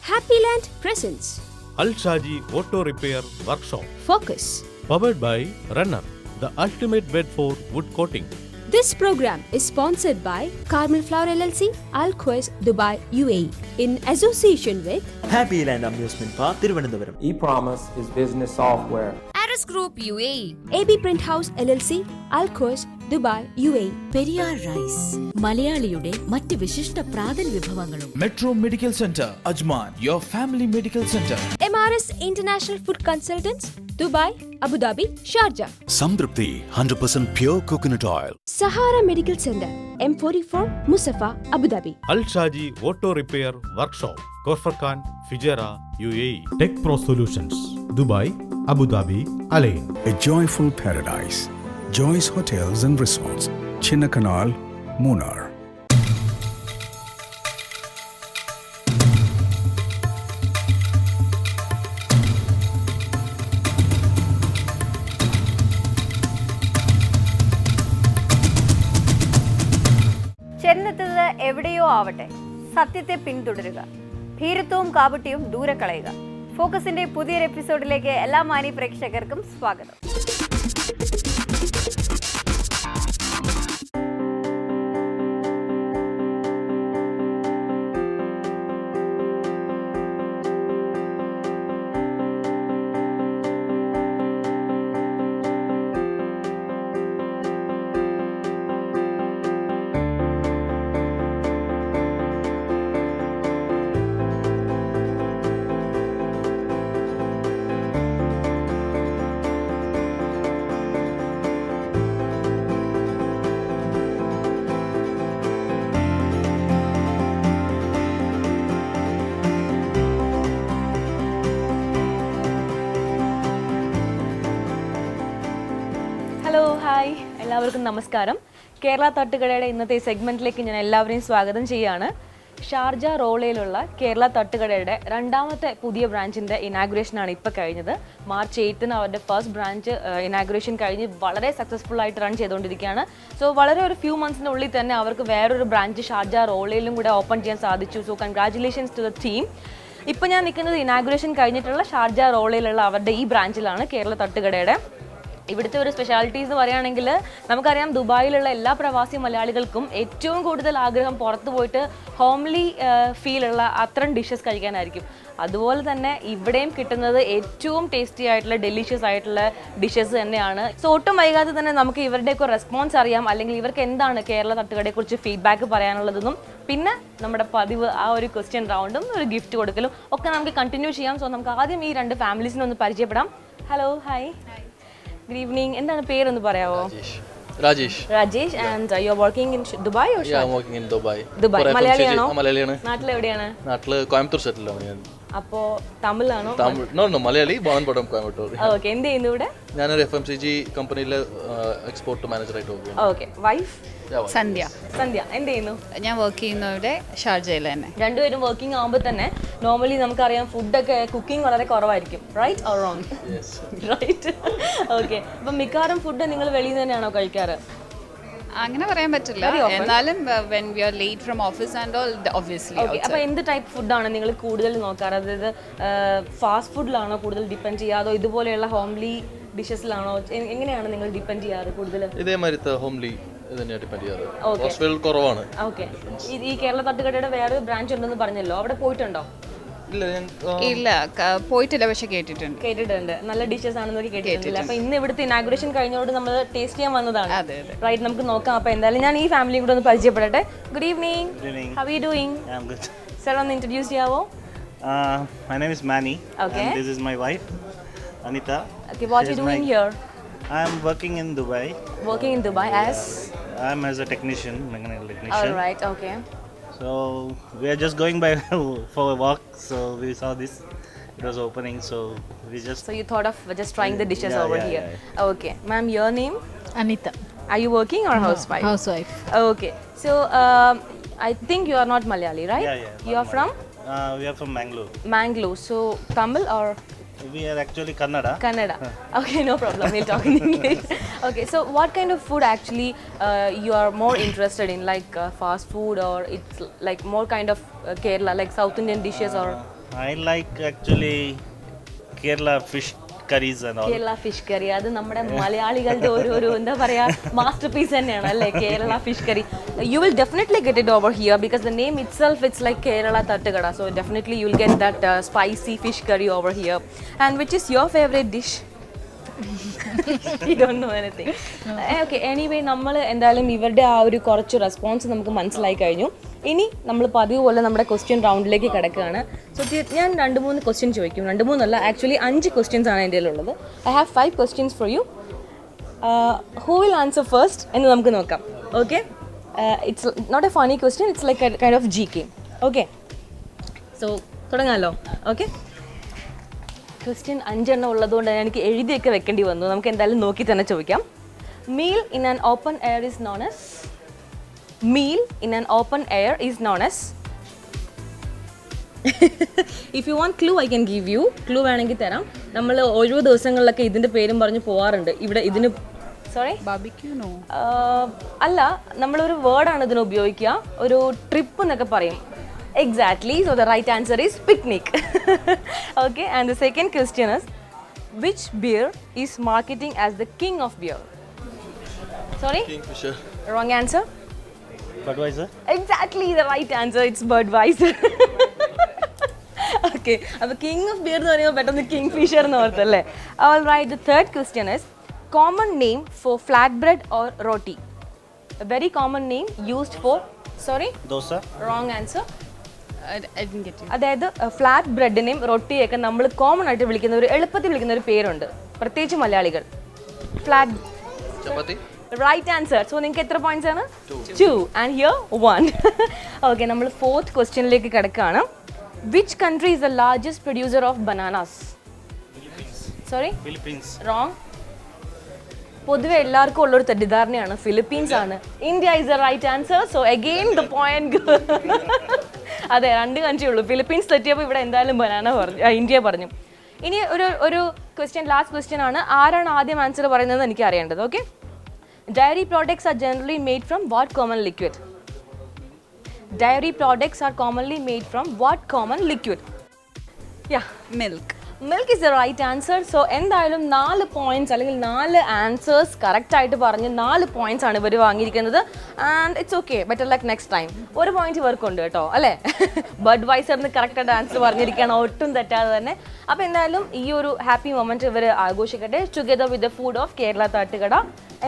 Happyland presents Al Shaji Auto Repair Workshop. Focus. Powered by Runner, the ultimate bed for wood coating. This program is sponsored by Carmel Flower LLC, Al Quest, Dubai, UAE, in association with Happyland Amusement Park, Thiruvananthapuram. E-Promise is business software. Aris Group UAE, AB Print House LLC, Al Quest, Dubai, UAE. Periyar rice മലയാളിയുടെ മറ്റ് വിശിഷ്ട പ്രാതൽ വിഭവങ്ങളും. Metro medical centre Ajman, your family medical center. MRS International Food Consultants, Dubai, Abu Dhabi, Sharjah. സംതൃപ്തി 100% pure coconut oil. Sahara Medical Center, M44, Musafa, Abu Dhabi. Al Shaji Auto Repair Workshop. Korfakan, Fijera, UAE. Tech Pro Solutions, Dubai, Abu Dhabi, Alain. A joyful paradise. Joy's Hotels and Resorts, Chinnakanal, Munnar. ചെന്നെത്തുന്നത് എവിടെയോ ആവട്ടെ, സത്യത്തെ പിന്തുടരുക. ഭീരുത്വവും കാപട്യവും ദൂരെ കളയുക. ഫോക്കസിന്റെ പുതിയൊരു എപ്പിസോഡിലേക്ക് എല്ലാ മാന്യ പ്രേക്ഷകർക്കും സ്വാഗതം. ഹലോ, ഹായ്, എല്ലാവർക്കും നമസ്കാരം. കേരള തട്ടുകടയുടെ ഇന്നത്തെ സെഗ്മെന്റിലേക്ക് ഞാൻ എല്ലാവരെയും സ്വാഗതം ചെയ്യുകയാണ്. ഷാർജ റോളയിലുള്ള കേരള തട്ടുകടയുടെ രണ്ടാമത്തെ പുതിയ ബ്രാഞ്ചിൻ്റെ ഇനാഗുറേഷനാണ് ഇപ്പോൾ കഴിഞ്ഞത്. മാർച്ച് 8 അവരുടെ ഫസ്റ്റ് ബ്രാഞ്ച് ഇനാഗുറേഷൻ കഴിഞ്ഞ് വളരെ സക്സസ്ഫുൾ ആയിട്ട് റൺ ചെയ്തുകൊണ്ടിരിക്കുകയാണ്. സോ വളരെ ഒരു ഫ്യൂ മന്ത്സിൻ്റെ ഉള്ളിൽ തന്നെ അവർക്ക് വേറൊരു ബ്രാഞ്ച് ഷാർജ റോളയിലും കൂടെ ഓപ്പൺ ചെയ്യാൻ സാധിച്ചു. So congratulations to the team. ഇപ്പോൾ ഞാൻ നിൽക്കുന്നത് ഇനാഗുറേഷൻ കഴിഞ്ഞിട്ടുള്ള ഷാർജ റോളയിലുള്ള അവരുടെ ഈ ബ്രാഞ്ചിലാണ്, കേരള തട്ടുകടയുടെ. ഇവിടുത്തെ ഒരു സ്പെഷ്യാലിറ്റീസ് എന്ന് പറയുകയാണെങ്കിൽ നമുക്കറിയാം, ദുബായിലുള്ള എല്ലാ പ്രവാസി മലയാളികൾക്കും ഏറ്റവും കൂടുതൽ ആഗ്രഹം പുറത്ത് പോയിട്ട് ഹോംലി ഫീലുള്ള അത്തരം ഡിഷസ് കഴിക്കാനായിരിക്കും. അതുപോലെ തന്നെ ഇവിടെയും കിട്ടുന്നത് ഏറ്റവും ടേസ്റ്റി ആയിട്ടുള്ള ഡെലിഷ്യസ് ആയിട്ടുള്ള ഡിഷസ് തന്നെയാണ്. സോ ഒട്ടും വൈകാതെ തന്നെ നമുക്ക് ഇവരുടെയൊക്കെ റെസ്പോൺസ് അറിയാം, അല്ലെങ്കിൽ ഇവർക്ക് എന്താണ് കേരള തട്ടുകടയെക്കുറിച്ച് ഫീഡ്ബാക്ക് പറയാനുള്ളതെന്നും പിന്നെ നമ്മുടെ പതിവ് ആ ഒരു ക്വസ്റ്റ്യൻ റൗണ്ടും ഒരു ഗിഫ്റ്റ് കൊടുക്കലും ഒക്കെ നമുക്ക് കണ്ടിന്യൂ ചെയ്യാം. സോ നമുക്ക് ആദ്യം ഈ രണ്ട് ഫാമിലീസിനെ ഒന്ന് പരിചയപ്പെടാം. Hello, hi, good evening. എന്താണ് പേരൊന്ന് പറയാവോ? Rajesh. And you are working in Dubai or Yeah, I'm working in Dubai. മലയാളിയാണോ? മലയാളിയാണ്. നാട്ടിൽ എവിടെയാണ്? നാട്ടില് കോയമ്പത്തൂർ സെറ്റിൽ ആണ് ഞാൻ. അപ്പോ തമിഴാണോ? No, Malayali, born and brought up Coimbatore. Okay. എന്ത് ചെയ്യുന്നു ഇവിടെ? ഞാനൊരു FMCG കമ്പനിയിലെ എക്സ്പോർട്ട് മാനേജറായിട്ട് വർക്ക് ചെയ്യുന്നു. ഓക്കെ. വൈഫ്? സന്ധ്യ. എന്ത് ചെയ്യുന്നു? ഞാൻ വർക്ക് ചെയ്യുന്ന ഇവിടെ ഷാർജയിൽ തന്നെ. രണ്ടുപേരും വർക്കിംഗ് ആകുമ്പോൾ തന്നെ നോർമലി നമുക്കറിയാം ഫുഡൊക്കെ കുക്കിംഗ് വളരെ കുറവായിരിക്കും, right or wrong? Right. Okay. അപ്പം മിക്കവാറും ഫുഡ് നിങ്ങൾ വെളിയിൽ നിന്ന് തന്നെയാണോ കഴിക്കാറ്? അങ്ങനെ പറയാൻ പറ്റില്ല, എന്നാലും when we are late from office and all, obviously. Okay. അപ്പോൾ എന്ത് ടൈപ്പ് ഫുഡാണ് നിങ്ങൾ കൂടുതൽ നോക്കാറ്? അതായത് ഫാസ്റ്റ് ഫുഡിലാണോ കൂടുതൽ ഡിപ്പെൻഡ് ചെയ്യുക, അതോ ഇതുപോലെയുള്ള ഹോംലി ഡിഷസിലാണോ? എങ്ങനെയാണ് നിങ്ങൾ ഡിപ്പെൻഡ് ചെയ്യാറ് കൂടുതൽ? ഇതേമാതിരി ഹോംലി ഡിപ്പെൻഡ് ചെയ്യാറ്. ഹോസ്റ്റൽ കുറവാണ്. ഓക്കെ. ഈ കേരള തട്ടുകടയുടെ വേറെ ബ്രാഞ്ച് ഉണ്ടെന്ന് പറഞ്ഞല്ലോ, അവിടെ പോയിട്ടുണ്ടോ? ഇല്ല, പോയിട്ടില്ല, പക്ഷെ കേട്ടിട്ടുണ്ട്. നല്ല ഡിഷസ് ആണെന്നൊക്കെ കേട്ടിട്ടുണ്ട്. അപ്പൊ ഇന്ന് ഇവിടുത്തെ ഇനാഗുറേഷൻ കഴിഞ്ഞോട് നമ്മൾ ടേസ്റ്റ് ചെയ്യാൻ വന്നതാണ്. റൈറ്റ്, നമുക്ക് നോക്കാം. അപ്പൊ എന്തായാലും ഞാൻ ഈ ഫാമിലിയും കൂടെ ഒന്ന് പരിചയപ്പെടട്ടെ. Good evening. How are you doing? Sir, ഒന്ന് ഇൻട്രൊഡ്യൂസ് ചെയ്യാവോ? My name is Manny. Okay. And this is my wife, Anita. Okay, what are you doing here? I am working in Dubai. Working in Dubai as? I am as a technician, mechanical technician. All right, okay. So we are just going by for a walk. So we saw this. It was opening, so we just. So you thought of just trying the dishes over here. Yeah. Okay, ma'am, your name? Anita. Are you working or housewife? Housewife. Okay, so I think you are not Malayali, right? Yeah. You are from? We are from Mangalore. Mangalore. So Tamil or? We are actually Kannada. Okay, no problem. We'll talk in English. Okay, so what kind of food actually you are more interested in, like fast food, or it's like more kind of Kerala, like South Indian dishes, or? I like actually Kerala fish curries and all. Kerala fish കറി അത് നമ്മുടെ മലയാളികളുടെ ഒരു എന്താ പറയാ master piece തന്നെയാണ് അല്ലേ Kerala fish curry. You will definitely get it over here because the name itself it's like Kerala Thattukada. So definitely you will get that spicy fish curry over here. And which is your favourite dish? You don't know anything. Okay, anyway, നമ്മൾ എന്തായാലും ഇവരുടെ ആ ഒരു കുറച്ച് response നമുക്ക് മനസ്സിലായി കഴിഞ്ഞു. ഇനി നമ്മൾ പതിവ് പോലെ നമ്മുടെ ക്വസ്റ്റ്യൻ റൗണ്ടിലേക്ക് കിടക്കുകയാണ്. സോ ഞാൻ 2-3 ക്വസ്റ്റ്യൻ ചോദിക്കും. 2-3 ആക്ച്വലി 5 ക്വസ്റ്റ്യൻസ് ആണ് എൻ്റെ ഉള്ളത്. I have 5 questions for you. Who will answer first എന്ന് നമുക്ക് നോക്കാം. Okay, it's not a funny question, it's like kind of GK. Okay, so തുടങ്ങാമല്ലോ. ഓക്കെ, ക്വസ്റ്റ്യൻ 5 എണ്ണം ഉള്ളതുകൊണ്ട് എനിക്ക് എഴുതിയൊക്കെ വെക്കേണ്ടി വന്നു. നമുക്ക് എന്തായാലും നോക്കി തന്നെ ചോദിക്കാം. Meal in an open air is known as. Meal in an open air is known as. If you want clue I can give you. Clue വേണമെങ്കിൽ തരാം. നമ്മൾ ഓരോ ദിവസങ്ങളിലൊക്കെ ഇതിൻ്റെ പേരും പറഞ്ഞ് പോകാറുണ്ട്. ഇവിടെ ഇതിന് സോറി ബാർബിക്യൂനോ അല്ല, നമ്മളൊരു വേർഡാണ് ഇതിന് ഉപയോഗിക്കുക. ഒരു ട്രിപ്പ് എന്നൊക്കെ പറയും. Exactly. So the right answer is picnic. Okay, and the second question is, which beer is marketing as the king of beer? Sorry? Kingfisher. Wrong answer. Budweiser. Exactly the right answer. It's Budweiser. Okay, അപ്പോൾ king of beer എന്ന് പറയുമ്പോൾ പെട്ടെന്ന് Kingfisher എന്ന് ഓർത്തല്ലേ. All right, the third question is, common name for flatbread or roti. A very common name used for, sorry? Dosa. Wrong answer. I didn't get you. അതായത് flat ബ്രെഡിനെയും റൊട്ടിയൊക്കെ നമ്മൾ common ആയിട്ട് വിളിക്കുന്ന ഒരു എളുപ്പത്തിൽ വിളിക്കുന്ന ഒരു പേരുണ്ട്, പ്രത്യേകിച്ച് മലയാളികൾ. Flat chapati. Right answer. So നിങ്ങൾക്ക് എത്ര പോയിന്റ്സ് ആണ്? 2 ആൻഡ് ഹിയർ 1. ഓക്കെ, നമ്മൾ 4th ക്വസ്റ്റ്യനിലേക്ക് കിടക്കുകയാണ്. Which country is the largest producer of bananas? Sorry, Philippines. Wrong. പൊതുവെ എല്ലാവർക്കും ഉള്ളൊരു തെറ്റിദ്ധാരണയാണ് ഫിലിപ്പീൻസ് ആണ്. India is the right answer. So again the point. അതെ, 2 കൺട്രി ഉള്ളൂ. ഫിലിപ്പീൻസ് തെറ്റിയപ്പോൾ ഇവിടെ എന്തായാലും ബനാന പറഞ്ഞു, ഇന്ത്യ പറഞ്ഞു. ഇനി ഒരു ക്വസ്റ്റ്യൻ, ലാസ്റ്റ് ക്വസ്റ്റ്യൻ ആണ്. ആരാണ് ആദ്യം ആൻസർ പറയുന്നത് എനിക്ക് അറിയേണ്ടത്. Okay, dairy products are generally made from what common liquid? Dairy products are commonly made from what common liquid? Yeah, Milk. Milk is the right answer. So എന്തായാലും 4 points അല്ലെങ്കിൽ 4 answers correct ആയിട്ട് പറഞ്ഞ് 4 points ആണ് ഇവർ വാങ്ങിയിരിക്കുന്നത്. And it's okay, better luck next time. 1 point ഇവർക്കുണ്ട് കേട്ടോ, അല്ലേ? ബഡ്വൈസറിന് കറക്റ്റായിട്ട് ആൻസർ പറഞ്ഞിരിക്കുകയാണ്, ഒട്ടും തെറ്റാതെ തന്നെ. അപ്പോൾ എന്തായാലും ഈ ഒരു ഹാപ്പി മൊമെന്റ് ഇവർ ആഘോഷിക്കട്ടെ together with the food of Kerala Thattukada.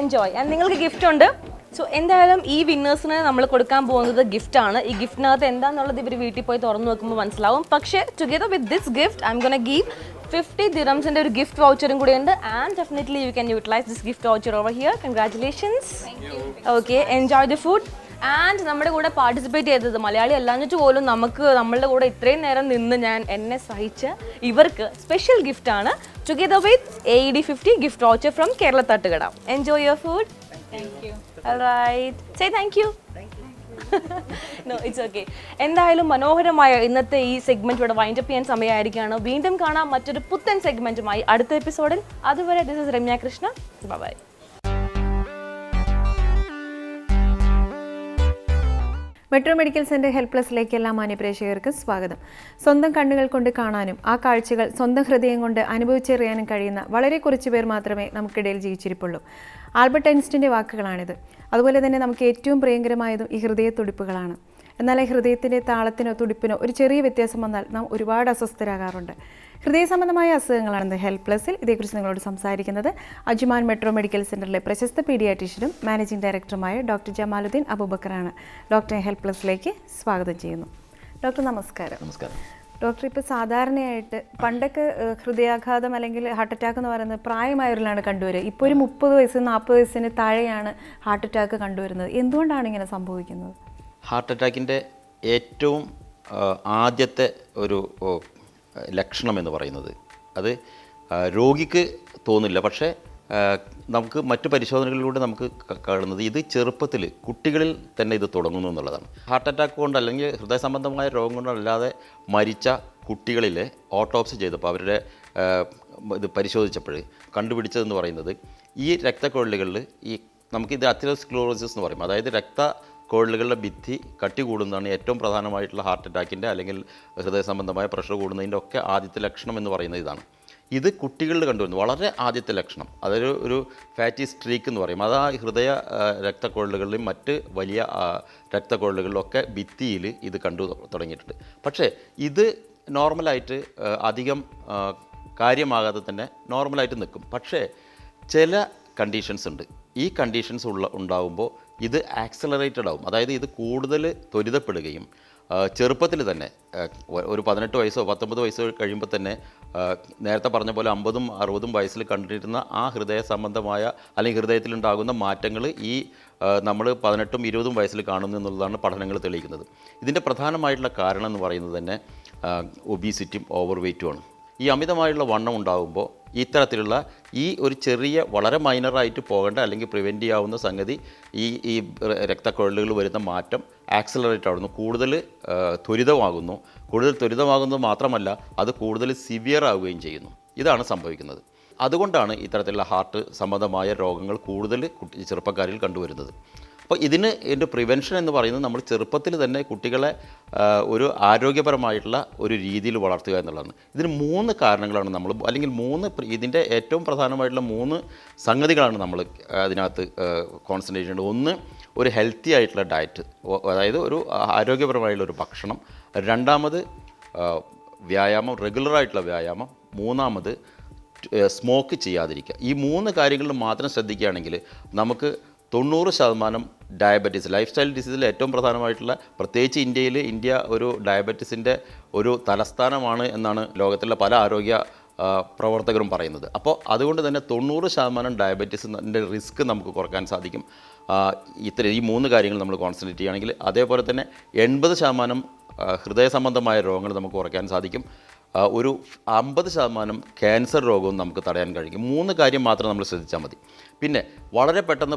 Enjoy. And നിങ്ങൾക്ക് ഗിഫ്റ്റ് ഉണ്ട്. സോ എന്തായാലും ഈ വിന്നേഴ്സിന് നമ്മൾ കൊടുക്കാൻ പോകുന്നത് ഗിഫ്റ്റാണ്. ഈ ഗിഫ്റ്റിനകത്ത് എന്താണെന്നുള്ളത് ഇവർ വീട്ടിൽ പോയി തുറന്നു നോക്കുമ്പോൾ മനസ്സിലാവും. പക്ഷേ together with this gift I am gonna give 50 dirhamsന്റെ ഒരു ഗിഫ്റ്റ് വൗച്ചറും കൂടി ഉണ്ട്. And definitely you can utilise this gift voucher over here. Congratulations. Okay, enjoy the food. And നമ്മുടെ കൂടെ പാർട്ടിസിപ്പേറ്റ് ചെയ്തത് മലയാളി അല്ലാഞ്ഞിട്ട് പോലും നമ്മളുടെ കൂടെ ഇത്രയും നേരം നിന്ന് എന്നെ സഹിച്ച ഇവർക്ക് സ്പെഷ്യൽ ഗിഫ്റ്റാണ് together with AED 50 gift voucher from Kerala Thattukada. Enjoy your food. Thank you. All right. Say thank you. No, it's okay. എന്തായാലും മനോഹരമായ ഇന്നത്തെ ഈ സെഗ്മെന്റ് ഇവിടെ വൈൻഡപ്പ് ചെയ്യാൻ സമയമായിരിക്കുകയാണ്. വീണ്ടും കാണാം മറ്റൊരു പുത്തൻ സെഗ്മെന്റുമായി അടുത്ത എപ്പിസോഡിൽ. അതുവരെ this is Ramya Krishna. Bye. Metro Medical Centre Help പ്ലസിലേക്ക് എല്ലാ മാന്യപ്രേക്ഷകർക്കും സ്വാഗതം. സ്വന്തം കണ്ണുകൾ കൊണ്ട് കാണാനും ആ കാഴ്ചകൾ സ്വന്തം ഹൃദയം കൊണ്ട് അനുഭവിച്ചറിയാനും കഴിയുന്ന വളരെ കുറച്ച് പേർ മാത്രമേ നമുക്കിടയിൽ ജീവിച്ചിരിപ്പുള്ളൂ. ആൽബർട്ട് ഐൻസ്റ്റീൻ്റെ വാക്കുകളാണിത്. അതുപോലെ തന്നെ നമുക്ക് ഏറ്റവും പ്രിയങ്കരമായതും ഈ ഹൃദയത്തുടിപ്പുകളാണ്. എന്നാൽ ഈ ഹൃദയത്തിൻ്റെ താളത്തിനോ തുടിപ്പിനോ ഒരു ചെറിയ വ്യത്യാസം വന്നാൽ നാം ഒരുപാട് അസ്വസ്ഥരാകാറുണ്ട്. ഹൃദയ സംബന്ധമായ അസുഖങ്ങളാണ് ഹെൽപ്പ് പ്ലസിൽ. ഇതേക്കുറിച്ച് നിങ്ങളോട് സംസാരിക്കുന്നത് അജ്മാൻ മെട്രോ മെഡിക്കൽ സെൻ്ററിലെ പ്രശസ്ത പീഡിയാട്രീഷ്യനും മാനേജിംഗ് ഡയറക്ടറുമായ ഡോക്ടർ ജമാലുദ്ദീൻ അബൂബക്കറാണ്. ഡോക്ടറെ ഹെൽപ്പ് പ്ലസിലേക്ക് സ്വാഗതം ചെയ്യുന്നു. ഡോക്ടർ നമസ്കാരം. നമസ്കാരം ഡോക്ടർ. ഇപ്പോൾ സാധാരണയായിട്ട് പണ്ടൊക്കെ ഹൃദയാഘാതം അല്ലെങ്കിൽ ഹാർട്ട് അറ്റാക്ക് എന്ന് പറയുന്നത് പ്രായമായവരിലാണ് കണ്ടുവരിക. ഇപ്പോൾ ഒരു 30 വയസ്സ് 40 വയസ്സിന് താഴെയാണ് ഹാർട്ട് അറ്റാക്ക് കണ്ടുവരുന്നത്. എന്തുകൊണ്ടാണ് ഇങ്ങനെ സംഭവിക്കുന്നത്? ഹാർട്ട് അറ്റാക്കിൻ്റെ ഏറ്റവും ആദ്യത്തെ ഒരു ലക്ഷണം എന്ന് പറയുന്നത് അത് രോഗിക്ക് തോന്നില്ല, പക്ഷേ നമുക്ക് മറ്റു പരിശോധനകളിലൂടെ നമുക്ക് കാണുന്നത് ഇത് ചെറുപ്പത്തിൽ കുട്ടികളിൽ തന്നെ ഇത് തുടങ്ങുന്നു എന്നുള്ളതാണ്. ഹാർട്ട് അറ്റാക്ക് കൊണ്ട് അല്ലെങ്കിൽ ഹൃദയ സംബന്ധമായ രോഗം കൊണ്ടല്ലാതെ മരിച്ച കുട്ടികളിലെ ഓട്ടോപ്സി ചെയ്തപ്പോൾ അവരുടെ ഇത് പരിശോധിച്ചപ്പോൾ കണ്ടുപിടിച്ചതെന്ന് പറയുന്നത് ഈ രക്തക്കൊഴലുകളിൽ നമുക്കിത് അതെറോസ്ക്ലെറോസിസ് എന്ന് പറയും. അതായത് കുഴലുകളുടെ ഭിത്തി കട്ടി കൂടുന്നതാണ് ഏറ്റവും പ്രധാനമായിട്ടുള്ള ഹാർട്ട് അറ്റാക്കിൻ്റെ അല്ലെങ്കിൽ ഹൃദയ സംബന്ധമായ പ്രഷർ കൂടുന്നതിൻ്റെ ഒക്കെ ആദ്യത്തെ ലക്ഷണം എന്ന് പറയുന്നത് ഇതാണ്. ഇത് കുട്ടികളിൽ കണ്ടുവരുന്നു വളരെ ആദ്യത്തെ ലക്ഷണം. അതൊരു ഫാറ്റി സ്ട്രീക്ക് എന്ന് പറയും. അത് ആ ഹൃദയ രക്തക്കുഴലുകളിലും മറ്റ് വലിയ രക്തക്കുഴലുകളിലൊക്കെ ഭിത്തിയിൽ ഇത് കണ്ടു തുടങ്ങിയിട്ടുണ്ട്. പക്ഷേ ഇത് നോർമലായിട്ട് അധികം കാര്യമാകാതെ തന്നെ നോർമലായിട്ട് നിൽക്കും. പക്ഷേ ചില കണ്ടീഷൻസ് ഉണ്ട്. ഈ കണ്ടീഷൻസ് ഉണ്ടാകുമ്പോൾ ഇത് ആക്സലറേറ്റഡ് ആവും. അതായത് ഇത് കൂടുതൽ ത്വരിതപ്പെടുകയും ചെറുപ്പത്തിൽ തന്നെ ഒരു 18 വയസ്സോ 19 വയസ്സോ കഴിയുമ്പോൾ തന്നെ നേരത്തെ പറഞ്ഞ പോലെ 50ഉം 60ഉം വയസ്സിൽ കണ്ടിരുന്ന ആ ഹൃദയ സംബന്ധമായ അല്ലെങ്കിൽ ഹൃദയത്തിലുണ്ടാകുന്ന മാറ്റങ്ങൾ ഈ നമ്മൾ 18ഉം 20ഉം വയസ്സിൽ കാണുന്നു എന്നുള്ളതാണ് പഠനങ്ങൾ തെളിയിക്കുന്നത്. ഇതിൻ്റെ പ്രധാനമായിട്ടുള്ള കാരണം എന്ന് പറയുന്നത് തന്നെ ഒബീസിറ്റിയും ഓവർ വെയ്റ്റുമാണ്. ഈ അമിതമായുള്ള വണ്ണം ഉണ്ടാകുമ്പോൾ ഇത്തരത്തിലുള്ള ഈ ഒരു ചെറിയ വളരെ മൈനറായിട്ട് പോകേണ്ട അല്ലെങ്കിൽ പ്രിവെൻറ്റ് ചെയ്യാവുന്ന സംഗതി ഈ രക്തക്കുഴലുകൾ വരുന്ന മാറ്റം ആക്സലറേറ്റ് ആവുന്നു, കൂടുതൽ ത്വരിതമാകുന്നു. കൂടുതൽ ത്വരിതമാകുന്നത് മാത്രമല്ല അത് കൂടുതൽ സിവിയർ ആവുകയും ചെയ്യുന്നു. ഇതാണ് സംഭവിക്കുന്നത്. അതുകൊണ്ടാണ് ഇത്തരത്തിലുള്ള ഹാർട്ട് സംബന്ധമായ രോഗങ്ങൾ കൂടുതൽ ചെറുപ്പക്കാരിൽ കണ്ടുവരുന്നത്. അപ്പോൾ ഇതിൻ്റെ പ്രിവെൻഷൻ എന്ന് പറയുന്നത് നമ്മൾ ചെറുപ്പത്തിൽ തന്നെ കുട്ടികളെ ഒരു ആരോഗ്യപരമായിട്ടുള്ള ഒരു രീതിയിൽ വളർത്തുക എന്നുള്ളതാണ്. ഇതിന് 3 കാരണങ്ങളാണ് നമ്മൾ അല്ലെങ്കിൽ ഇതിൻ്റെ ഏറ്റവും പ്രധാനമായിട്ടുള്ള 3 സംഗതികളാണ് നമ്മൾ അതിനകത്ത് കോൺസെൻട്രേറ്റ് ചെയ്യേണ്ടത്. ഒന്ന്, ഒരു ഹെൽത്തി ആയിട്ടുള്ള ഡയറ്റ്, അതായത് ഒരു ആരോഗ്യപരമായിട്ടുള്ള ഒരു ഭക്ഷണം. രണ്ടാമത് വ്യായാമം, റെഗുലറായിട്ടുള്ള വ്യായാമം. മൂന്നാമത് സ്മോക്ക് ചെയ്യാതിരിക്കുക. ഈ 3 കാര്യങ്ങളിൽ മാത്രം ശ്രദ്ധിക്കുകയാണെങ്കിൽ നമുക്ക് 90% ഡയബറ്റീസ്, ലൈഫ് സ്റ്റൈൽ ഡിസീസിൽ ഏറ്റവും പ്രധാനമായിട്ടുള്ള, പ്രത്യേകിച്ച് ഇന്ത്യ ഒരു ഡയബറ്റീസിൻ്റെ ഒരു തലസ്ഥാനമാണ് എന്നാണ് ലോകത്തിലെ പല ആരോഗ്യ പ്രവർത്തകരും പറയുന്നത്. അപ്പോൾ അതുകൊണ്ട് തന്നെ 90% ഡയബറ്റീസിൻ്റെ റിസ്ക് നമുക്ക് കുറയ്ക്കാൻ സാധിക്കും ഈ 3 കാര്യങ്ങൾ നമ്മൾ കോൺസെൻട്രേറ്റ് ചെയ്യുകയാണെങ്കിൽ. അതേപോലെ തന്നെ 80% ഹൃദയ സംബന്ധമായ രോഗങ്ങൾ നമുക്ക് കുറയ്ക്കാൻ സാധിക്കും. ഒരു 50% ക്യാൻസർ രോഗവും നമുക്ക് തടയാൻ കഴിയും. 3 കാര്യം മാത്രം നമ്മൾ ശ്രദ്ധിച്ചാൽ മതി. പിന്നെ വളരെ പെട്ടെന്ന്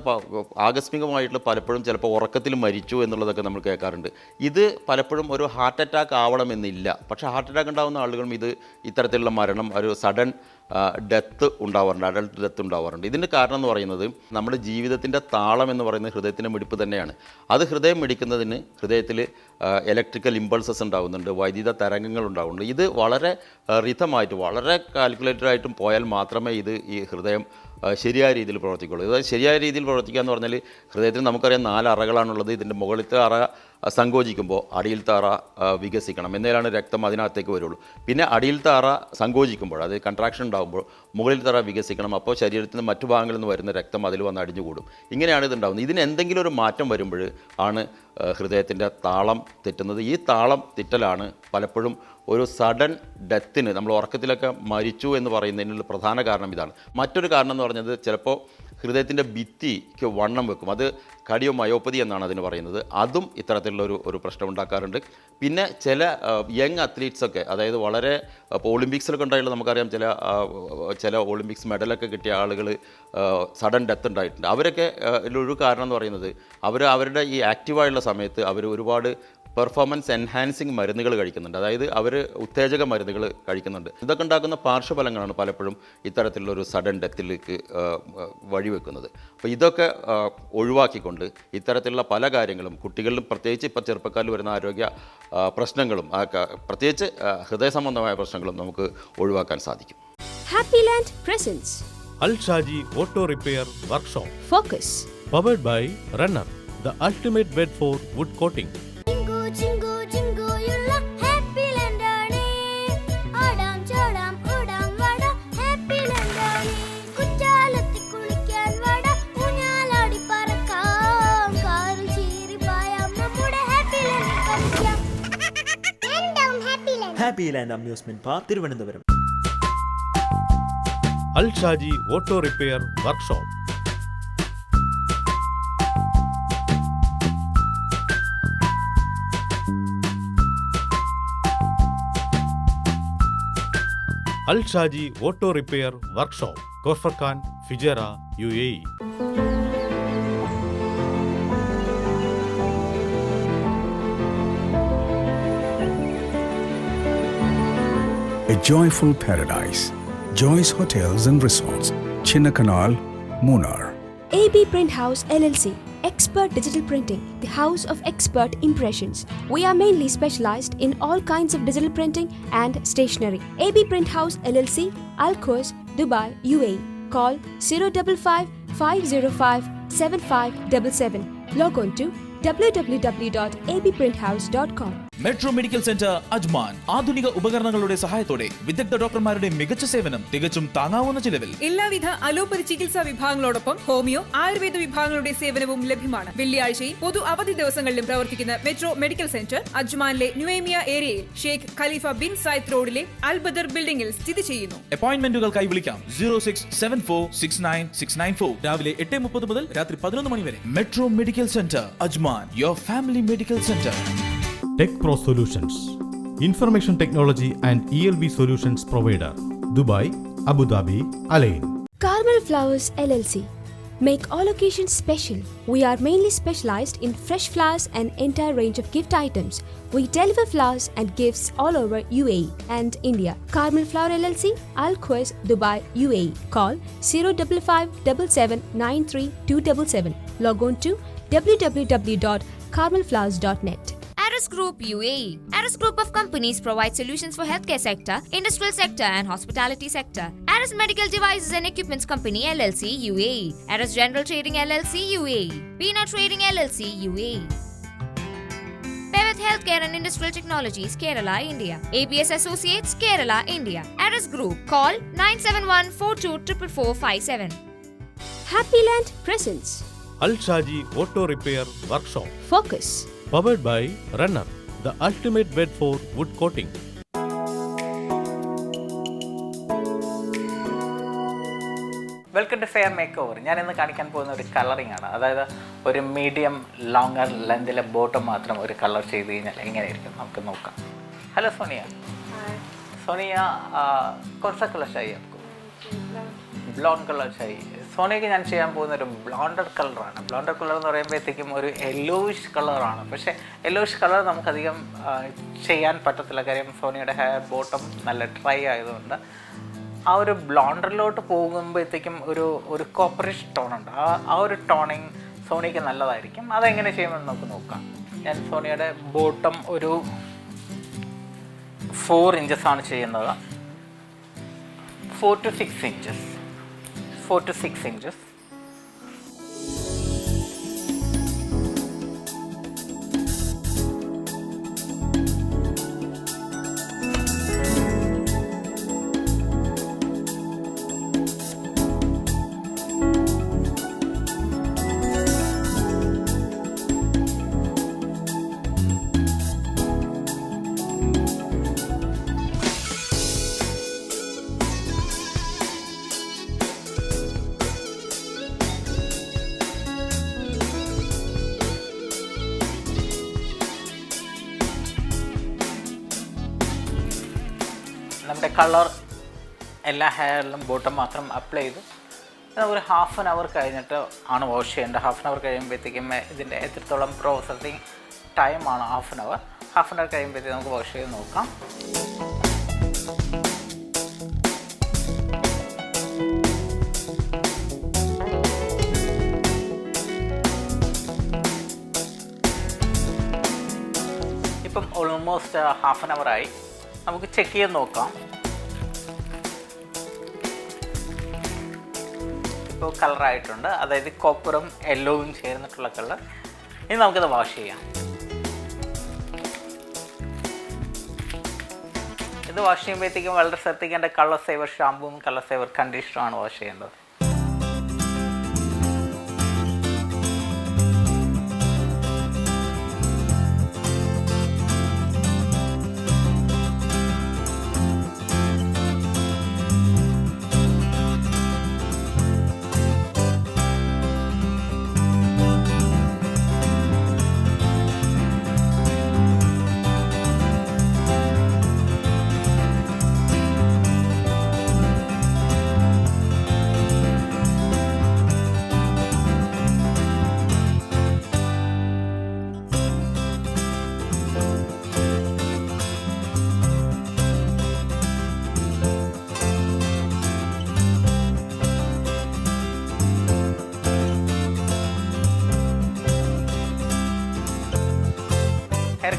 ആകസ്മികമായിട്ടുള്ള പലപ്പോഴും ചിലപ്പോൾ ഉറക്കത്തിൽ മരിച്ചു എന്നുള്ളതൊക്കെ നമ്മൾ കേൾക്കാറുണ്ട്. ഇത് പലപ്പോഴും ഒരു ഹാർട്ട് അറ്റാക്ക് ആവണമെന്നില്ല. പക്ഷേ ഹാർട്ട് അറ്റാക്ക് ഉണ്ടാകുന്ന ആളുകളും ഇത്തരത്തിലുള്ള മരണം, ഒരു സഡൻ ഡെത്ത് ഉണ്ടാവാറുണ്ട്, അഡൾട്ട് ഡെത്ത് ഉണ്ടാവാറുണ്ട്. ഇതിൻ്റെ കാരണം എന്ന് പറയുന്നത് നമ്മുടെ ജീവിതത്തിൻ്റെ താളം എന്ന് പറയുന്നത് ഹൃദയത്തിൻ്റെ മിടിപ്പ് തന്നെയാണ്. അത് ഹൃദയം മിടിക്കുന്നതിന് ഹൃദയത്തിൽ ഇലക്ട്രിക്കൽ ഇമ്പൾസസ് ഉണ്ടാകുന്നുണ്ട്, വൈദ്യുത തരംഗങ്ങൾ ഉണ്ടാകുന്നുണ്ട്. ഇത് വളരെ റിതമായിട്ട് വളരെ കാൽക്കുലേറ്റഡായിട്ടും പോയാൽ മാത്രമേ ഈ ഹൃദയം ശരിയായ രീതിയിൽ പ്രവർത്തിക്കുള്ളൂ. അതായത് ശരിയായ രീതിയിൽ പ്രവർത്തിക്കുക എന്ന് പറഞ്ഞാൽ ഹൃദയത്തിന് നമുക്കറിയാം 4 അറകളാണുള്ളത്. ഇതിൻ്റെ മുകളിലത്തെ അറ സങ്കോചിക്കുമ്പോൾ അടിയിലത്തെ അറ വികസിക്കണം, എന്നാലാണ് രക്തം അതിനകത്തേക്ക് വരുള്ളൂ. പിന്നെ അടിയിലത്തെ അറ സങ്കോചിക്കുമ്പോൾ, അത് കൺട്രാക്ഷൻ ഉണ്ടാകുമ്പോൾ മുകളിലത്തെ അറ വികസിക്കണം. അപ്പോൾ ശരീരത്തിൻ്റെ മറ്റു ഭാഗങ്ങളിൽ നിന്ന് വരുന്ന രക്തം അതിൽ വന്ന് അടിഞ്ഞുകൂടും. ഇങ്ങനെയാണ് ഇതുണ്ടാകുന്നത്. ഇതിന് എന്തെങ്കിലും ഒരു മാറ്റം വരുമ്പോൾ ആണ് ഹൃദയത്തിൻ്റെ താളം തെറ്റുന്നത്. ഈ താളം തെറ്റലാണ് പലപ്പോഴും ഒരു സഡൻ ഡെത്തിന്, നമ്മൾ ഉറക്കത്തിലൊക്കെ മരിച്ചു എന്ന് പറയുന്നതിനുള്ള പ്രധാന കാരണം ഇതാണ്. മറ്റൊരു കാരണം എന്ന് പറഞ്ഞത് ചിലപ്പോൾ ഹൃദയത്തിൻ്റെ ഭിത്തിക്ക് വണ്ണം വെക്കും. അത് കാർഡിയോമയോപ്പതി എന്നാണ് അതിന് പറയുന്നത്. അതും ഇത്തരത്തിലുള്ള ഒരു പ്രശ്നം ഉണ്ടാക്കാറുണ്ട്. പിന്നെ ചില യങ് അത്ലീറ്റ്സൊക്കെ, അതായത് വളരെ ഇപ്പോൾ ഒളിമ്പിക്സിലൊക്കെ ഉണ്ടായിട്ടുള്ള നമുക്കറിയാം ചില ഒളിമ്പിക്സ് മെഡലൊക്കെ കിട്ടിയ ആളുകൾ സഡൻ ഡെത്ത് ഉണ്ടായിട്ടുണ്ട്. അവരൊക്കെ ഒരു കാരണം എന്ന് പറയുന്നത് അവരുടെ ഈ ആക്റ്റീവായുള്ള സമയത്ത് അവർ ഒരുപാട് പെർഫോമൻസ് എൻഹാൻസിങ് മരുന്നുകൾ കഴിക്കുന്നുണ്ട്. അതായത് അവർ ഉത്തേജക മരുന്നുകൾ കഴിക്കുന്നുണ്ട്. ഇതൊക്കെ ഉണ്ടാക്കുന്ന പാർശ്വഫലങ്ങളാണ് പലപ്പോഴും ഇത്തരത്തിലുള്ളൊരു സഡൻ ഡെത്തിലേക്ക് വഴിവെക്കുന്നത്. അപ്പോൾ ഇതൊക്കെ ഒഴിവാക്കിക്കൊണ്ട് ഇത്തരത്തിലുള്ള പല കാര്യങ്ങളും കുട്ടികളിലും, പ്രത്യേകിച്ച് ഇപ്പോൾ ചെറുപ്പക്കാരിൽ വരുന്ന ആരോഗ്യ പ്രശ്നങ്ങളും പ്രത്യേകിച്ച് ഹൃദയ സംബന്ധമായ പ്രശ്നങ്ങളും നമുക്ക് ഒഴിവാക്കാൻ സാധിക്കും. Happy land presents Al Shaji Auto Repair Workshop. Focus. Powered by Runner, the ultimate bed for wood coating. Happy land amusement park, Thiruvananthapuram. Al Shaji Auto Repair Workshop. Al Shaji Auto Repair Workshop, Korfarkan, Fujairah, UAE. A joyful paradise. Joy's Hotels and Resorts, Chinnakanal, Munnar. AB Print House LLC, Expert Digital Printing, the house of expert impressions. We are mainly specialized in all kinds of digital printing and stationery. AB Print House LLC, Al Quoz, Dubai, UAE. Call 055 505 7577. Log on to www.abprinthouse.com. Metro medical centre Ajman ആധുനിക ഉപകരണങ്ങളുടെ സഹായത്തോടെ വിദഗ്ധ ഡോക്ടർമാരുടെ മികച്ച സേവനം തികച്ചും താങ്ങാവുന്ന ചിലവിൽ. എല്ലാവിധ അലോപ്പതി ചികിത്സാ വിഭാഗങ്ങളോടൊപ്പം ഹോമിയോ, ആയുർവേദ വിഭാഗങ്ങളുടെ സേവനവും ലഭ്യമാണ്. വെള്ളിയാഴ്ചയും പൊതു അവധി ദിവസങ്ങളിലും പ്രവർത്തിക്കുന്ന മെട്രോ മെഡിക്കൽ സെന്റർ അജ്മാനിലെ ന്യൂവേമിയ ഏരിയയിൽ ഷെയ്ഖ് ഖലീഫ ബിൻ സായിദ് റോഡിലെ അൽബദർ ബിൽഡിംഗിൽ സ്ഥിതി ചെയ്യുന്നു. അപ്പോയിന്റ്മെന്റുകൾക്കായി വിളിക്കാം 0674696994. രാവിലെ 8:30 മുതൽ രാത്രി 11 മണി വരെ. Metro medical centre Ajman, your family medical centre. Tech Pro Solutions, Information Technology and ELB Solutions Provider, Dubai, Abu Dhabi, Alain. Carmel Flowers LLC. Make all occasions special. We are mainly specialized in fresh flowers and entire range of gift items. We deliver flowers and gifts all over UAE and India. Carmel Flower LLC, Al Quoz, Dubai, UAE. Call 055 7793 Log on to www.carmelflowers.net. Aris Group UAE. Aris Group of companies provide solutions for healthcare sector, industrial sector and hospitality sector. Aris Medical Devices and Equipments Company LLC UAE. Aris General Trading LLC UAE. Peanut Trading LLC UAE. Peveth Healthcare and Industrial Technologies Kerala India. ABS Associates Kerala India. Aris Group. Call 9714244457. Happy Land Presents. Al Shaji Auto Repair Workshop. Focus. Powered by Runner, the ultimate bed for wood coating. Welcome to fair makeover. ഞാൻ ഇന്ന് കാണിക്കാൻ പോകുന്ന ഒരു colouring ആണ്. അതായത് ഒരു medium longer ലെന്തിലെ bottom മാത്രം ഒരു കളർ ചെയ്ത് കഴിഞ്ഞാൽ എങ്ങനെയായിരിക്കും നമുക്ക് നോക്കാം. ഹലോ സോണിയ. സോണിയ कौन सा कलर चाहिए आपको? ബ്ലോണ്ട് കളർ चाहिए. സോണിയക്ക് ഞാൻ ചെയ്യാൻ പോകുന്ന ഒരു ബ്ലോണ്ടഡ് കളറാണ്. ബ്ലോണ്ടഡ് കളർ എന്ന് പറയുമ്പോഴത്തേക്കും ഒരു യെല്ലോയിഷ് കളറാണ്. പക്ഷേ യെല്ലോയിഷ് കളർ നമുക്കധികം ചെയ്യാൻ പറ്റത്തില്ല. കാര്യം സോണിയുടെ ഹെയർ ബോട്ടം നല്ല ഡ്രൈ ആയതുകൊണ്ട് ആ ഒരു ബ്ലോണ്ടറിലോട്ട് പോകുമ്പോഴത്തേക്കും ഒരു കോപ്പറിഷ് ടോണുണ്ട്. ആ ഒരു ടോണിങ് സോണിക്ക് നല്ലതായിരിക്കും. അതെങ്ങനെ ചെയ്യുമെന്ന് നമുക്ക് നോക്കാം. ഞാൻ സോണിയുടെ ബോട്ടം ഒരു 4 inches ആണ് ചെയ്യുന്നത്. 4 to 6 inches. നമ്മുടെ കളർ എല്ലാ ഹെയറിലും ബോട്ടം മാത്രം അപ്ലൈ ചെയ്തു. ഒരു ഹാഫ് ആൻ അവർ കഴിഞ്ഞിട്ട് ആണ് വാഷ് ചെയ്യേണ്ടത്. ഹാഫ് ആൻ അവർ കഴിയുമ്പോഴത്തേക്കും ഇതിൻ്റെ എത്രത്തോളം പ്രോസസ്സിങ് ടൈമാണ് ഹാഫ് ആൻ അവർ കഴിയുമ്പോഴത്തേക്കും നമുക്ക് വാഷ് ചെയ്ത് നോക്കാം. ഇപ്പം ഓൾമോസ്റ്റ് ഹാഫ് ആൻ അവർ ആയി. നമുക്ക് ചെക്ക് ചെയ്ത് നോക്കാം. ഇപ്പോൾ കളറായിട്ടുണ്ട്. അതായത് കോപ്പറും യെല്ലോവും ചേർന്നിട്ടുള്ള കളർ. ഇനി നമുക്കിത് വാഷ് ചെയ്യാം. ഇത് വാഷ് ചെയ്യുമ്പോഴത്തേക്കും വളരെ ശ്രദ്ധിക്കേണ്ട കളർ സേവർ ഷാമ്പുവും കളർ സേവർ കണ്ടീഷണറുമാണ് വാഷ് ചെയ്യേണ്ടത്.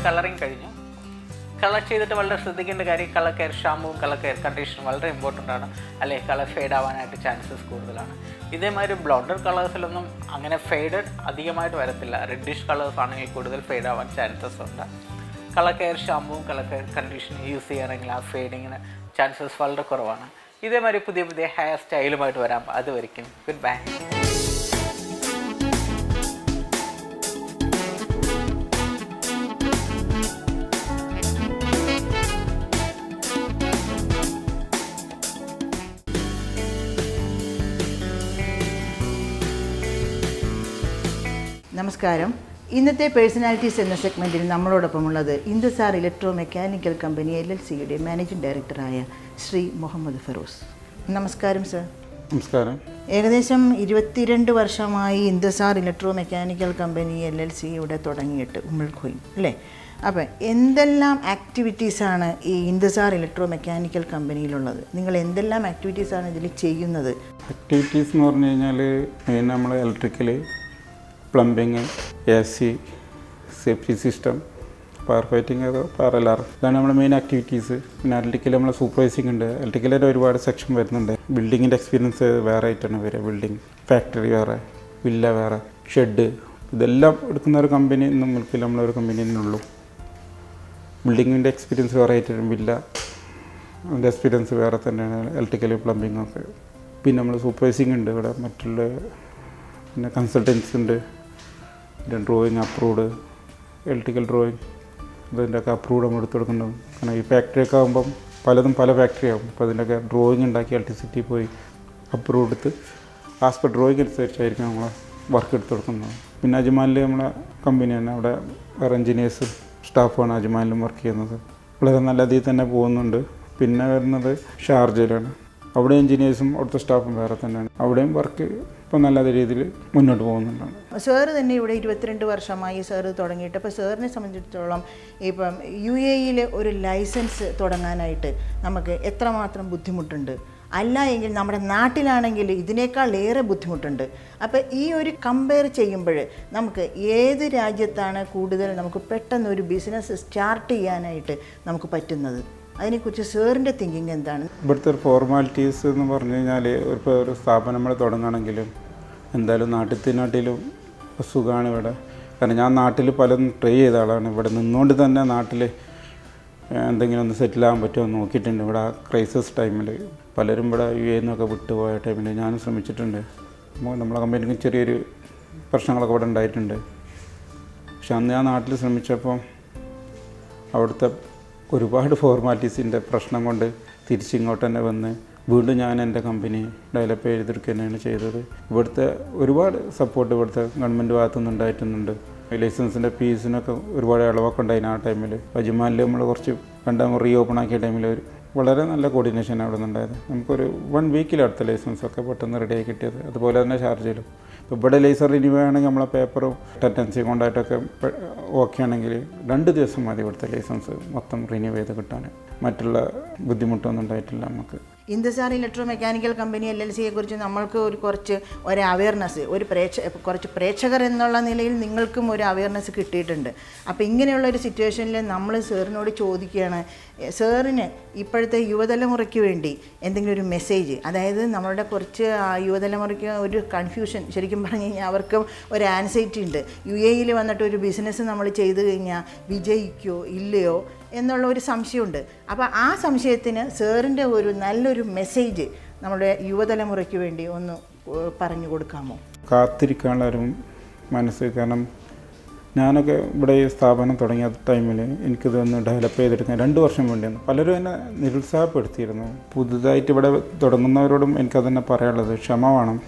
കളറിങ് കഴിഞ്ഞു. കളർ ചെയ്തിട്ട് വളരെ ശ്രദ്ധിക്കേണ്ട കാര്യം കളർ കെയർ ഷാമ്പുവും കളർ കെയർ കണ്ടീഷനും വളരെ ഇമ്പോർട്ടൻ്റ് ആണ്, അല്ലെങ്കിൽ കളർ ഫെയ്ഡ് ആവാനായിട്ട് ചാൻസസ് കൂടുതലാണ്. ഇതേമാതിരി ബ്ലോണ്ടർ കളേഴ്സിലൊന്നും അങ്ങനെ ഫെയ്ഡഡ് അധികമായിട്ട് വരത്തില്ല. റെഡിഷ് കളേഴ്സ് ആണെങ്കിൽ കൂടുതൽ ഫെയ്ഡ് ആവാൻ ചാൻസസ് ഉണ്ട്. കളർ കെയർ ഷാമ്പുവും കളർ കെയർ കണ്ടീഷനും യൂസ് ചെയ്യുകയാണെങ്കിൽ ആ ഫെയ്ഡിങ്ങിന് ചാൻസസ് വളരെ കുറവാണ്. ഇതേമാതിരി പുതിയ പുതിയ ഹെയർ സ്റ്റൈലുമായിട്ട് വരാം. അതുവരെയ്ക്കും ഗുഡ് ബൈ. നമസ്കാരം. ഇന്നത്തെ പേഴ്സണാലിറ്റീസ് എന്ന സെഗ്മെൻറ്റിൽ നമ്മളോടൊപ്പമുള്ളത് ഇന്ദുസാർ ഇലക്ട്രോ മെക്കാനിക്കൽ കമ്പനി LLCയുടെ മാനേജിംഗ് ഡയറക്ടറായ ശ്രീ മുഹമ്മദ് ഫെറോസ്. നമസ്കാരം സർ. നമസ്കാരം. ഏകദേശം 22 വർഷമായി ഇന്ദുസാർ ഇലക്ട്രോ മെക്കാനിക്കൽ കമ്പനി LLCയുടെ തുടങ്ങിയിട്ട് ഉമ്മൽഖോയും അല്ലേ? അപ്പോൾ എന്തെല്ലാം ആക്ടിവിറ്റീസാണ് ഈ ഇന്ദുസാർ ഇലക്ട്രോ മെക്കാനിക്കൽ കമ്പനിയിലുള്ളത്? നിങ്ങൾ എന്തെല്ലാം ആക്ടിവിറ്റീസാണ് ഇതിൽ ചെയ്യുന്നത്? ആക്ടിവിറ്റീസ് എന്ന് പറഞ്ഞു കഴിഞ്ഞാൽ മെയിൻ നമ്മൾ electrical, plumbing, AC, safety system, power fighting, power alarm, ഇതാണ് നമ്മുടെ മെയിൻ ആക്ടിവിറ്റീസ്. പിന്നെ ഇലക്ട്രിക്കൽ നമ്മൾ സൂപ്പർവൈസിംഗ് ഉണ്ട്. ഇലക്ട്രിക്കലിൻ്റെ ഒരുപാട് സെക്ഷൻ വരുന്നുണ്ട്. ബിൽഡിങ്ങിൻ്റെ എക്സ്പീരിയൻസ് വേറെ ആയിട്ടാണ് വരിക. ബിൽഡിംഗ്, ഫാക്ടറി വേറെ, വില്ല വേറെ, ഷെഡ്, ഇതെല്ലാം എടുക്കുന്ന ഒരു കമ്പനി ഇന്നും മുൽക്കിൽ നമ്മളൊരു കമ്പനി തന്നെയുള്ളൂ. ബിൽഡിങ്ങിൻ്റെ എക്സ്പീരിയൻസ് വേറെ ആയിട്ട്, വില്ല അതിൻ്റെ എക്സ്പീരിയൻസ് വേറെ തന്നെയാണ്. ഇലക്ട്രിക്കൽ, പ്ലംബിങ്ങൊക്കെ. പിന്നെ നമ്മൾ സൂപ്പർവൈസിംഗ് ഉണ്ട് ഇവിടെ. മറ്റുള്ള പിന്നെ കൺസൾട്ടൻസി ഉണ്ട്. പിന്നെ ഡ്രോയിങ് അപ്രൂവ്ഡ്, ഇലക്ട്രിക്കൽ ഡ്രോയിങ് അതിൻ്റെയൊക്കെ അപ്രൂവ്ഡ് നമ്മൾ എടുത്ത് കൊടുക്കുന്നുണ്ടാവും. കാരണം ഈ ഫാക്ടറിയൊക്കെ ആകുമ്പം പലതും പല ഫാക്ടറി ആകും. അപ്പോൾ അതിൻ്റെയൊക്കെ ഡ്രോയിങ് ഉണ്ടാക്കി ഇലക്ട്രിസിറ്റി പോയി അപ്രൂവ് എടുത്ത് ആസ് പെർ ഡ്രോയിങ് അനുസരിച്ചായിരിക്കും നമ്മൾ വർക്ക് എടുത്ത് കൊടുക്കുന്നത്. പിന്നെ അജ്മാനിൽ നമ്മളെ കമ്പനി തന്നെ, അവിടെ വേറെ എൻജിനീയേഴ്സും സ്റ്റാഫാണ് അജ്മാനിലും വർക്ക് ചെയ്യുന്നത്. വളരെ നല്ല രീതിയിൽ തന്നെ പോകുന്നുണ്ട്. പിന്നെ വരുന്നത് ഷാർജയിലാണ്. അവിടെ എൻജിനീയേഴ്സും അവിടുത്തെ സ്റ്റാഫും വേറെ തന്നെയാണ്. അവിടെയും വർക്ക് ഇപ്പോൾ നല്ല രീതിയിൽ മുന്നോട്ട് പോകുന്നുണ്ടാണ്. സാറ് തന്നെ ഇവിടെ 22 വർഷമായി സാറ് തുടങ്ങിയിട്ട്. അപ്പോൾ സാറിനെ സംബന്ധിച്ചിടത്തോളം ഇപ്പം UAE ഒരു ലൈസൻസ് തുടങ്ങാനായിട്ട് നമുക്ക് എത്രമാത്രം ബുദ്ധിമുട്ടുണ്ട്? അല്ല എങ്കിൽ നമ്മുടെ നാട്ടിലാണെങ്കിൽ ഇതിനേക്കാൾ ഏറെ ബുദ്ധിമുട്ടുണ്ട്. അപ്പോൾ ഈ ഒരു കമ്പയർ ചെയ്യുമ്പോൾ നമുക്ക് ഏത് രാജ്യത്താണ് കൂടുതൽ നമുക്ക് പെട്ടെന്ന് ഒരു ബിസിനസ് സ്റ്റാർട്ട് ചെയ്യാനായിട്ട് നമുക്ക് പറ്റുന്നത്? അതിനെക്കുറിച്ച് സാറിൻ്റെ തിങ്കിങ് എന്താണ്? ഇവിടുത്തെ ഒരു ഫോർമാലിറ്റീസ് എന്ന് പറഞ്ഞു കഴിഞ്ഞാൽ ഇപ്പോൾ ഒരു സ്ഥാപനം നമ്മൾ തുടങ്ങുകയാണെങ്കിലും എന്തായാലും നാട്ടിലും സുഖമാണ് ഇവിടെ. കാരണം ഞാൻ നാട്ടിൽ പലതും ട്രൈ ചെയ്ത ആളാണ്. ഇവിടെ നിന്നുകൊണ്ട് തന്നെ നാട്ടിൽ എന്തെങ്കിലും ഒന്ന് സെറ്റിലാകാൻ പറ്റുമോ എന്ന് നോക്കിയിട്ടുണ്ട്. ഇവിടെ ക്രൈസിസ് ടൈമിൽ പലരും ഇവിടെ UAE എന്നൊക്കെ വിട്ടുപോയ ടൈമിൽ ഞാനും ശ്രമിച്ചിട്ടുണ്ട്. നമ്മളെ കമ്പനിക്ക് ചെറിയൊരു പ്രശ്നങ്ങളൊക്കെ ഇവിടെ ഉണ്ടായിട്ടുണ്ട്. പക്ഷെ അന്ന് ഞാൻ നാട്ടിൽ ശ്രമിച്ചപ്പോൾ അവിടുത്തെ ഒരുപാട് ഫോർമാലിറ്റീസിൻ്റെ പ്രശ്നം കൊണ്ട് തിരിച്ചിങ്ങോട്ട് തന്നെ വന്ന് വീണ്ടും ഞാൻ എൻ്റെ കമ്പനി ഡെവലപ്പ് ചെയ്തെടുക്കുക തന്നെയാണ് ചെയ്തത്. ഇവിടുത്തെ ഒരുപാട് സപ്പോർട്ട് ഇവിടുത്തെ ഗവൺമെൻറ് ഭാഗത്തുനിന്ന് ഉണ്ടായിട്ടുണ്ട്. ലൈസൻസിൻ്റെ ഫീസിനൊക്കെ ഒരുപാട് ഇളവൊക്കെ ഉണ്ടായിരുന്നു ആ ടൈമിൽ. അജ്മാനിൽ നമ്മൾ കുറച്ച് രണ്ടാമത് റീ ഓപ്പൺ ആക്കിയ ടൈമിൽ വളരെ നല്ല കോർഡിനേഷൻ അവിടെ നിന്നുണ്ടായത്. നമുക്കൊരു 1 വീക്കിലടുത്ത ലൈസൻസൊക്കെ പെട്ടെന്ന് റെഡിയായി കിട്ടിയത്. അതുപോലെ തന്നെ ഷാർജയിലും. ഇപ്പോൾ ഇവിടെ ലൈസൻസ് റിന്യൂ ആണെങ്കിൽ നമ്മളെ പേപ്പറും ടെൻഡൻസി കോണ്ടാക്റ്റൊക്കെ ഓക്കെ ആണെങ്കിൽ 2 ദിവസം മതി ഇവിടുത്തെ ലൈസൻസ് മൊത്തം റിന്യൂ ചെയ്ത് കിട്ടാൻ. മറ്റുള്ള ബുദ്ധിമുട്ടൊന്നും ഉണ്ടായിട്ടില്ല നമുക്ക്. ഇന്ദുസാർ ഇലക്ട്രോ മെക്കാനിക്കൽ കമ്പനി LLCയെ കുറിച്ച് നമ്മൾക്ക് കുറച്ച് അവയർനെസ്, കുറച്ച് പ്രേക്ഷകർ എന്നുള്ള നിലയിൽ നിങ്ങൾക്കും ഒരു അവയർനെസ് കിട്ടിയിട്ടുണ്ട്. അപ്പോൾ ഇങ്ങനെയുള്ളൊരു സിറ്റുവേഷനിൽ നമ്മൾ സാറിനോട് ചോദിക്കുകയാണ്, സാറിന് ഇപ്പോഴത്തെ യുവതലമുറയ്ക്ക് വേണ്ടി എന്തെങ്കിലും ഒരു മെസ്സേജ്, അതായത് നമ്മളുടെ കുറച്ച് യുവതലമുറയ്ക്ക് ഒരു കൺഫ്യൂഷൻ, ശരിക്കും പറഞ്ഞു കഴിഞ്ഞാൽ അവർക്കും ഒരു ആൻസൈറ്റി ഉണ്ട്. UAE വന്നിട്ട് ഒരു ബിസിനസ് നമ്മൾ ചെയ്തു കഴിഞ്ഞാൽ വിജയിക്കുമോ ഇല്ലയോ എന്നുള്ള ഒരു സംശയമുണ്ട്. അപ്പോൾ ആ സംശയത്തിന് സാറിൻ്റെ ഒരു നല്ലൊരു മെസ്സേജ് നമ്മുടെ യുവതലമുറയ്ക്ക് വേണ്ടി ഒന്ന് പറഞ്ഞു കൊടുക്കാമോ? കാത്തിരിക്കാനുള്ള ഒരു മനസ്സ്. കാരണം ഞാനൊക്കെ ഇവിടെ ഈ സ്ഥാപനം തുടങ്ങിയ ടൈമിൽ എനിക്കിതൊന്ന് ഡെവലപ്പ് ചെയ്തെടുക്കാൻ 2 വർഷം വേണ്ടിയാണ്. പലരും എന്നെ നിരുത്സാഹപ്പെടുത്തിയിരുന്നു. പുതുതായിട്ട് ഇവിടെ തുടങ്ങുന്നവരോടും എനിക്കതന്നെ പറയാനുള്ളത്, ക്ഷമ വേണം,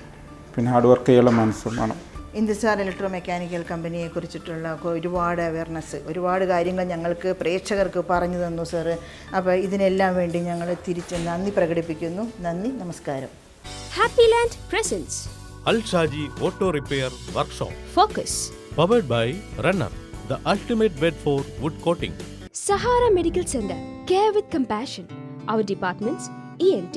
പിന്നെ ഹാർഡ് വർക്ക് ചെയ്യാനുള്ള മനസ്സും വേണം. ഇന്ദുസാർ ഇലക്ട്രോ മെക്കാനിക്കൽ കമ്പനിയെ കുറിച്ചിട്ടുള്ള ഒരുപാട് അവയർനെസ്, ഒരുപാട് കാര്യങ്ങൾ ഞങ്ങൾക്ക് പ്രേക്ഷകർക്ക് പറഞ്ഞു തന്നു സാറ്. അപ്പോൾ ഇതിനെല്ലാം വേണ്ടി ഞങ്ങൾ തിരിച്ച് നന്ദി പ്രകടിപ്പിക്കുന്നു. നന്ദി, നമസ്കാരം. Happy Land presents Al Shaji Auto Repair Workshop. Focus. Powered by Runner, the ultimate bed for wood coating. Sahara Medical Center. Care with compassion. Our departments: ENT,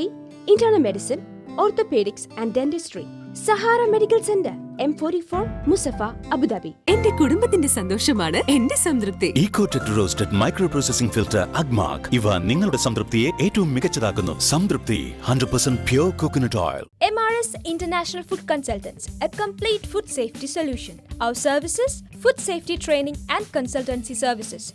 Internal Medicine, Orthopedics and Dentistry. Sahara Medical Center. M44 Musafa, Abu Dhabi. എന്റെ കുടുംബത്തിന്റെ സന്തോഷമാണ് എന്റെ സംതൃപ്തി. ഇക്കോടെക് roasted micro processing filter അഗ്മാക് ഇവ നിങ്ങളുടെ സംതൃപ്തിയെ ഏറ്റവും മികച്ചതാക്കുന്നു. സംതൃപ്തി 100% pure coconut oil. MRS International Food Consultants, a complete food safety solution. Our services: food safety training and consultancy services.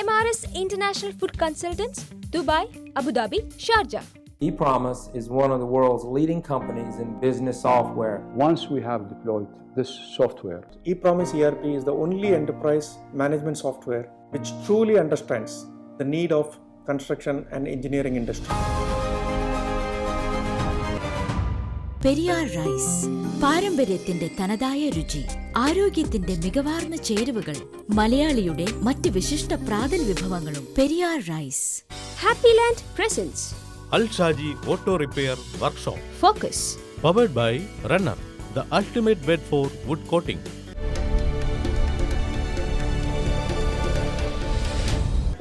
MRS International Food Consultants, Dubai, Abu Dhabi, Sharjah. ePromise is one of the world's leading companies in business software. Once we have deployed this software, ePromise ERP is the only enterprise management software which truly understands the need of construction and engineering industry. Periyar rice, പാരമ്പര്യത്തിന്റെ തനതായ രുചി, ആരോഗ്യത്തിന്റെ മികവാർന്ന ചേരുവകൾ, മലയാളിയുടെ മറ്റ് വിശിഷ്ട പ്രാതൽ വിഭവങ്ങളും. Periyar rice. Happy Land presents Al Shaji Auto Repair Workshop. Focus. Powered by Runner, the ultimate bed for wood coating.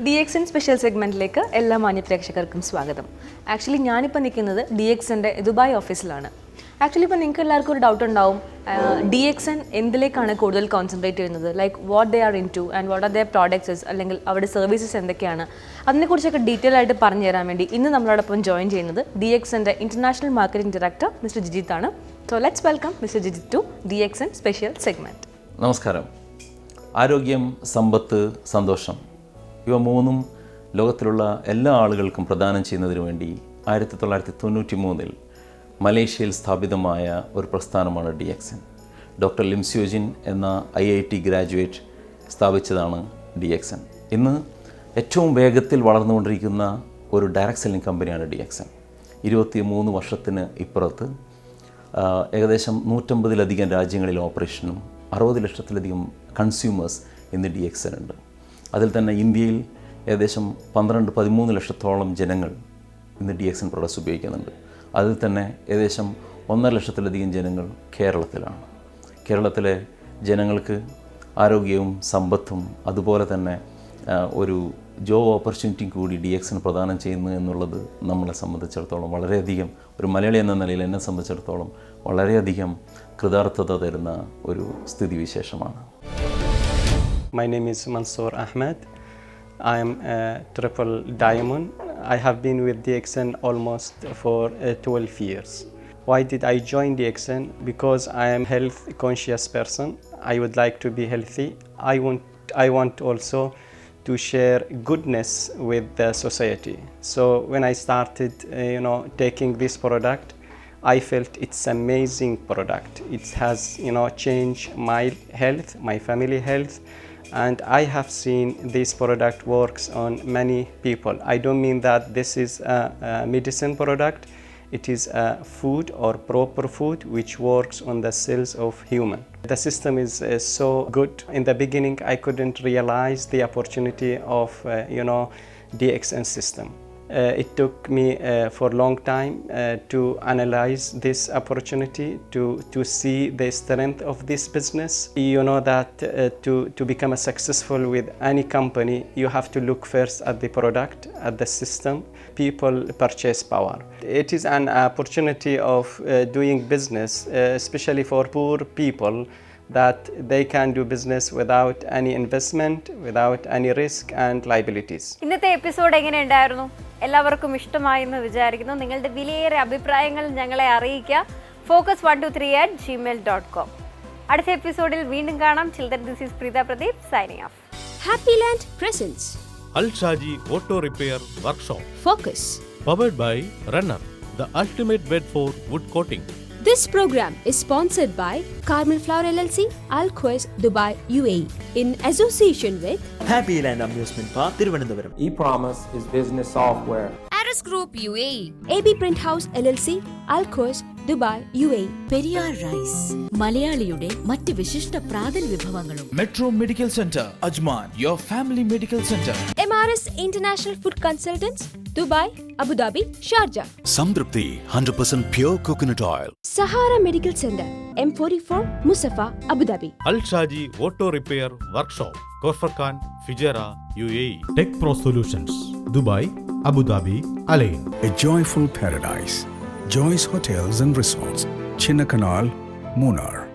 DXN special സെഗ്മെൻറ്റിലേക്ക് എല്ലാ മാന്യ പ്രേക്ഷകർക്കും സ്വാഗതം. ആക്ച്വലി ഞാനിപ്പോൾ നിൽക്കുന്നത് DXNൻ്റെ ദുബായ് ഓഫീസിലാണ്. ആക്ച്വലി ഇപ്പോൾ നിങ്ങൾക്ക് എല്ലാവർക്കും ഒരു ഡൗട്ട് ഉണ്ടാവും, DXN എന്തിലേക്കാണ് കൂടുതൽ കോൺസെൻട്രേറ്റ് ചെയ്യുന്നത്, like what they are into and what are their products, അല്ലെങ്കിൽ അവരുടെ സർവീസസ് എന്തൊക്കെയാണ്, അതിനെക്കുറിച്ചൊക്കെ ഡീറ്റെയിൽ ആയിട്ട് പറഞ്ഞു തരാൻ വേണ്ടി ഇന്ന് നമ്മളോടൊപ്പം ജോയിൻ ചെയ്യുന്നത് DXNൻ്റെ international marketing director mister Jijith ആണ്. So let's welcome mister Jijith to DXN special segment. നമസ്കാരം. ആരോഗ്യം, സമ്പത്ത്, സന്തോഷം, ഇവ മൂന്നും ലോകത്തിലുള്ള എല്ലാ ആളുകൾക്കും പ്രദാനം ചെയ്യുന്നതിന് വേണ്ടി 1993 മലേഷ്യയിൽ സ്ഥാപിതമായ ഒരു പ്രസ്ഥാനമാണ് DXN. ഡോക്ടർ ലിം സ്യോജിൻ എന്ന IIT ഗ്രാജുവേറ്റ് സ്ഥാപിച്ചതാണ് DXN. ഇന്ന് ഏറ്റവും വേഗത്തിൽ വളർന്നുകൊണ്ടിരിക്കുന്ന ഒരു ഡയറക്റ്റ് സെല്ലിംഗ് കമ്പനിയാണ് DXN. 23 വർഷത്തിന് ഇപ്പുറത്ത് ഏകദേശം 150-ലധികം രാജ്യങ്ങളിൽ ഓപ്പറേഷനും 60 ലക്ഷത്തിലധികം കൺസ്യൂമേഴ്സ് ഇന്ന് DXN ഉണ്ട്. അതിൽ തന്നെ ഇന്ത്യയിൽ ഏകദേശം 12-13 ലക്ഷത്തോളം ജനങ്ങൾ ഇന്ന് DXN പ്രോഡക്ട്സ് ഉപയോഗിക്കുന്നുണ്ട്. അതിൽ തന്നെ ഏകദേശം 1.5 ലക്ഷത്തിലധികം ജനങ്ങൾ കേരളത്തിലാണ്. കേരളത്തിലെ ജനങ്ങൾക്ക് ആരോഗ്യവും സമ്പത്തും അതുപോലെ തന്നെ ഒരു ജോബ് ഓപ്പർച്യൂണിറ്റിയും കൂടി DXN പ്രദാനം ചെയ്യുന്നു എന്നുള്ളത് നമ്മളെ സംബന്ധിച്ചിടത്തോളം വളരെയധികം, ഒരു മലയാളി എന്ന നിലയിൽ എന്നെ സംബന്ധിച്ചിടത്തോളം വളരെയധികം കൃതാർത്ഥത തരുന്ന ഒരു സ്ഥിതിവിശേഷമാണ്. My name is Mansoor Ahmed. I am a triple diamond. I have been with DXN almost for 12 years. Why did I join DXN? Because I am a health conscious person. I would like to be healthy. I want also to share goodness with the society. So when I started taking this product, I felt it's amazing product. It has changed my health, my family health, and I have seen this product works on many people. I don't mean that this is a medicine product. It is a food or proper food which works on the cells of human. The system is so good. In the beginning I couldn't realize the opportunity of DXN system. It took me for a long time to analyze this opportunity, to see the strength of this business. You know that to become a successful with any company, you have to look first at the product, at the system, people purchase power. It is an opportunity of doing business, especially for poor people, that they can do business without any investment, without any risk and liabilities. ഇന്നത്തെ episode എങ്ങനെ ഉണ്ടായിരുന്നു? എല്ലാവർക്കും ഇഷ്ടമായെന്ന് വിചാരിക്കുന്നു. നിങ്ങളുടെ വിലയേറെ അഭിപ്രായങ്ങൾ ഞങ്ങളെ അറിയിക്കുക. focus123@gmail.com. അടുത്ത എപ്പിസോഡിൽ വീണ്ടും കാണാം. Children, this is Preetha Pradeep signing off. Happy Land presents Al Shaji Auto Repair Workshop. Focus. Powered by Runner, the ultimate bed for wood coating. This program is sponsored by Carmel Flower LLC, Al Quays, Dubai, UAE, in association with Happy Land Amusement Park, Thiruvananthapuram. ePromise is business software. Aris Group UAE. AB Print House LLC, Al Quays, Dubai, UAE. Periyar rice, മലയാളിയുടെ മറ്റ് വിശിഷ്ട പ്രാതൽ വിഭവങ്ങളും. Metro medical centre Ajman, your family medical centre. MRS International Food Consultants, Dubai, Abu Dhabi, Sharjah. സംതൃപ്തി 100% pure coconut oil. Sahara Medical Center, M44 Musafa, Abu Dhabi. Al Shaji Auto Repair Workshop, Corfurkan, Fujairah, UAE. Tech Pro Solutions, Dubai, Abu Dhabi, Alain. A joyful paradise. Joy's Hotels and Resorts, Chinnakanal, Munnar.